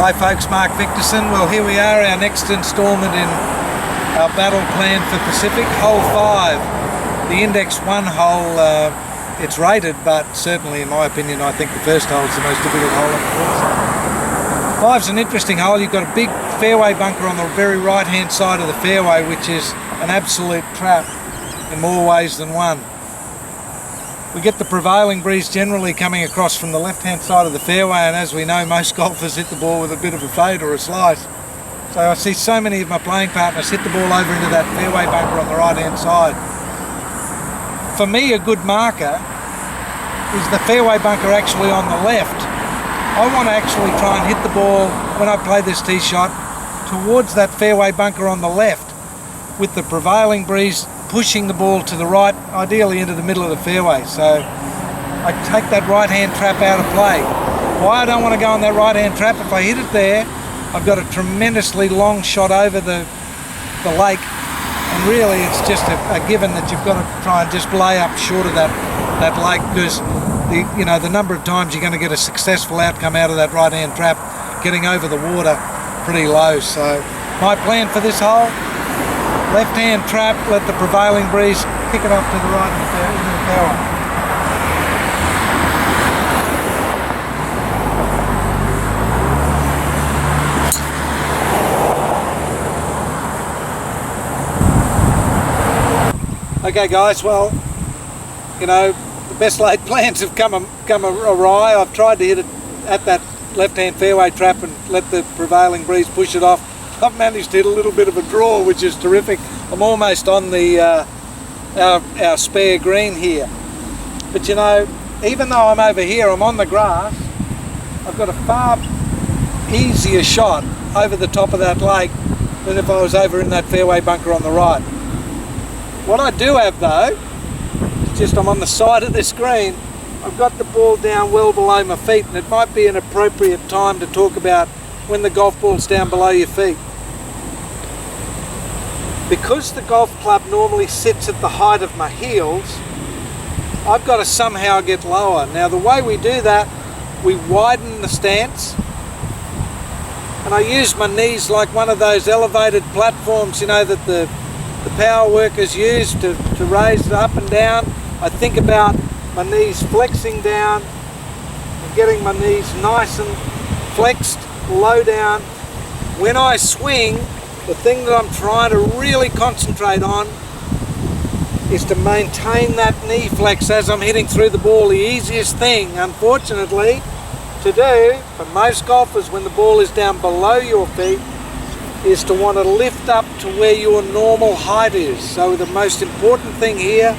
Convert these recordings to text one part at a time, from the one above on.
Hi folks, Mark Victorsen. Well, here we are, our next instalment in our battle plan for Pacific, hole 5. The index 1 hole, it's rated, but certainly in my opinion I think the first hole is the most difficult hole on the course. 5's an interesting hole. You've got a big fairway bunker on the very right hand side of the fairway, which is an absolute trap in more ways than one. We get the prevailing breeze generally coming across from the left hand side of the fairway, and as we know, most golfers hit the ball with a bit of a fade or a slice. So I see so many of my playing partners hit the ball over into that fairway bunker on the right hand side. For me, a good marker is the fairway bunker actually on the left. I want to actually try and hit the ball when I play this tee shot towards that fairway bunker on the left, with the prevailing breeze pushing the ball to the right, ideally into the middle of the fairway. So I take that right hand trap out of play. Why I don't want to go on that right hand trap, if I hit it there, I've got a tremendously long shot over the lake, and really it's just a given that you've got to try and just lay up short of that lake, because the number of times you're going to get a successful outcome out of that right hand trap getting over the water pretty low. So my plan for this hole: left hand trap, let the prevailing breeze kick it off to the right into the fairway. Okay guys, well, the best laid plans have come awry. I've tried to hit it at that left hand fairway trap and let the prevailing breeze push it off. I've managed to hit a little bit of a draw, which is terrific. I'm almost on the our spare green here. But even though I'm over here, I'm on the grass, I've got a far easier shot over the top of that lake than if I was over in that fairway bunker on the right. What I do have though, is just I'm on the side of this green, I've got the ball down well below my feet, and it might be an appropriate time to talk about when the golf ball's down below your feet. Because the golf club normally sits at the height of my heels, I've got to somehow get lower. Now the way we do that, we widen the stance, and I use my knees like one of those elevated platforms, that the power workers use to raise it up and down. I think about my knees flexing down and getting my knees nice and flexed, low down. When I swing, the thing that I'm trying to really concentrate on is to maintain that knee flex as I'm hitting through the ball. The easiest thing, unfortunately, to do for most golfers when the ball is down below your feet is to want to lift up to where your normal height is. So the most important thing here,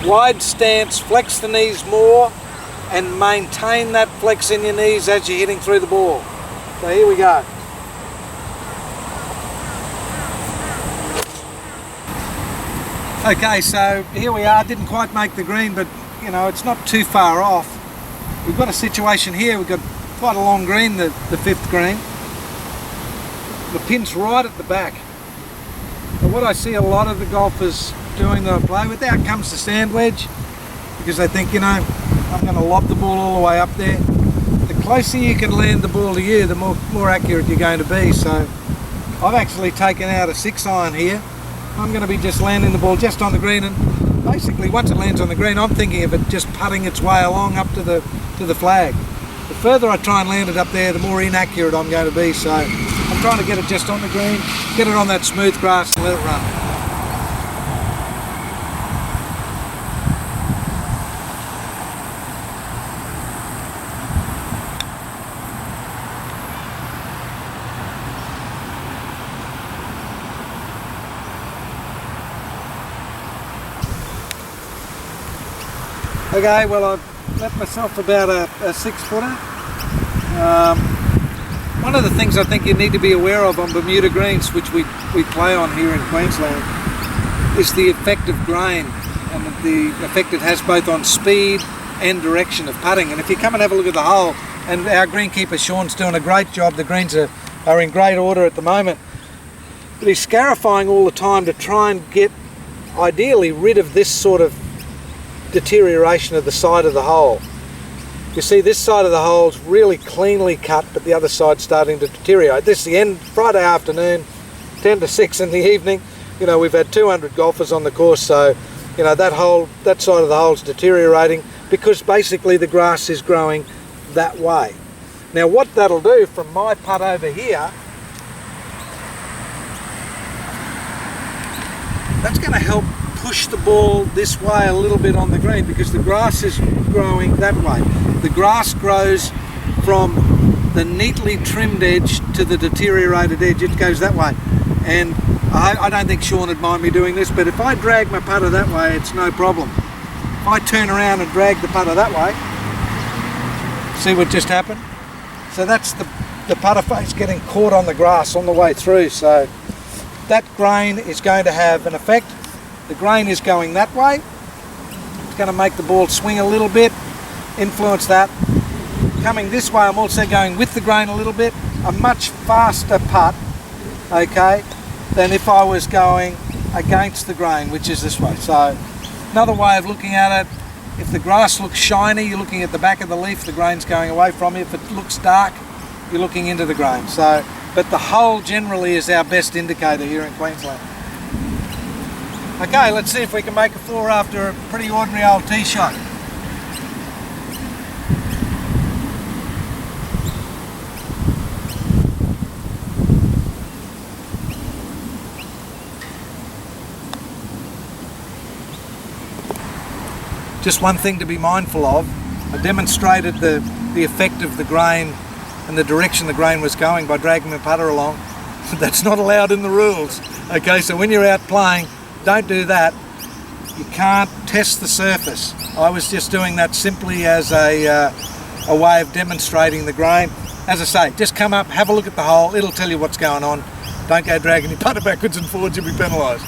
wide stance, flex the knees more, and maintain that flex in your knees as you're hitting through the ball. So here we go. Okay, so here we are. Didn't quite make the green, but it's not too far off. We've got a situation here. We've got quite a long green, the fifth green. The pin's right at the back. But what I see a lot of the golfers doing that I play with, out comes the sand wedge, because they think, I'm going to lob the ball all the way up there. The closer you can land the ball to you, the more accurate you're going to be. So I've actually taken out a 6-iron here. I'm going to be just landing the ball just on the green, and basically once it lands on the green, I'm thinking of it just putting its way along up to the flag. The further I try and land it up there, the more inaccurate I'm going to be. So I'm trying to get it just on the green, get it on that smooth grass and let it run. Okay, well I've left myself about a 6-footer. One of the things I think you need to be aware of on Bermuda greens, which we play on here in Queensland, is the effect of grain and the effect it has both on speed and direction of putting. And if you come and have a look at the hole, and our greenkeeper Sean's doing a great job, the greens are in great order at the moment, but he's scarifying all the time to try and get ideally rid of this sort of deterioration of the side of the hole. you see this side of the hole's really cleanly cut, but the other side's starting to deteriorate. This is the end, Friday afternoon, 10 to 6 in the evening. You know, we've had 200 golfers on the course, so, you know, that side of the hole's deteriorating because basically the grass is growing that way. Now what that'll do from my putt over here, that's going to help push the ball this way a little bit on the green because the grass is growing that way. The grass grows from the neatly trimmed edge to the deteriorated edge. It goes that way. And I don't think Sean would mind me doing this, but if I drag my putter that way, it's no problem. If I turn around and drag the putter that way, see what just happened? So that's the putter face getting caught on the grass on the way through. So that grain is going to have an effect. The grain is going that way. It's going to make the ball swing a little bit, influence that. Coming this way, I'm also going with the grain a little bit. A much faster putt, okay, than if I was going against the grain, which is this way. So another way of looking at it, if the grass looks shiny, you're looking at the back of the leaf, the grain's going away from you. If it looks dark, you're looking into the grain. So, but the hole generally is our best indicator here in Queensland. Okay, let's see if we can make a 4 after a pretty ordinary old tee shot. Just one thing to be mindful of, I demonstrated the effect of the grain and the direction the grain was going by dragging the putter along. That's not allowed in the rules. Okay, so when you're out playing, don't do that. You can't test the surface. I was just doing that simply as a way of demonstrating the grain. As I say, just come up, have a look at the hole, it'll tell you what's going on. Don't go dragging your putter backwards and forwards, you'll be penalised.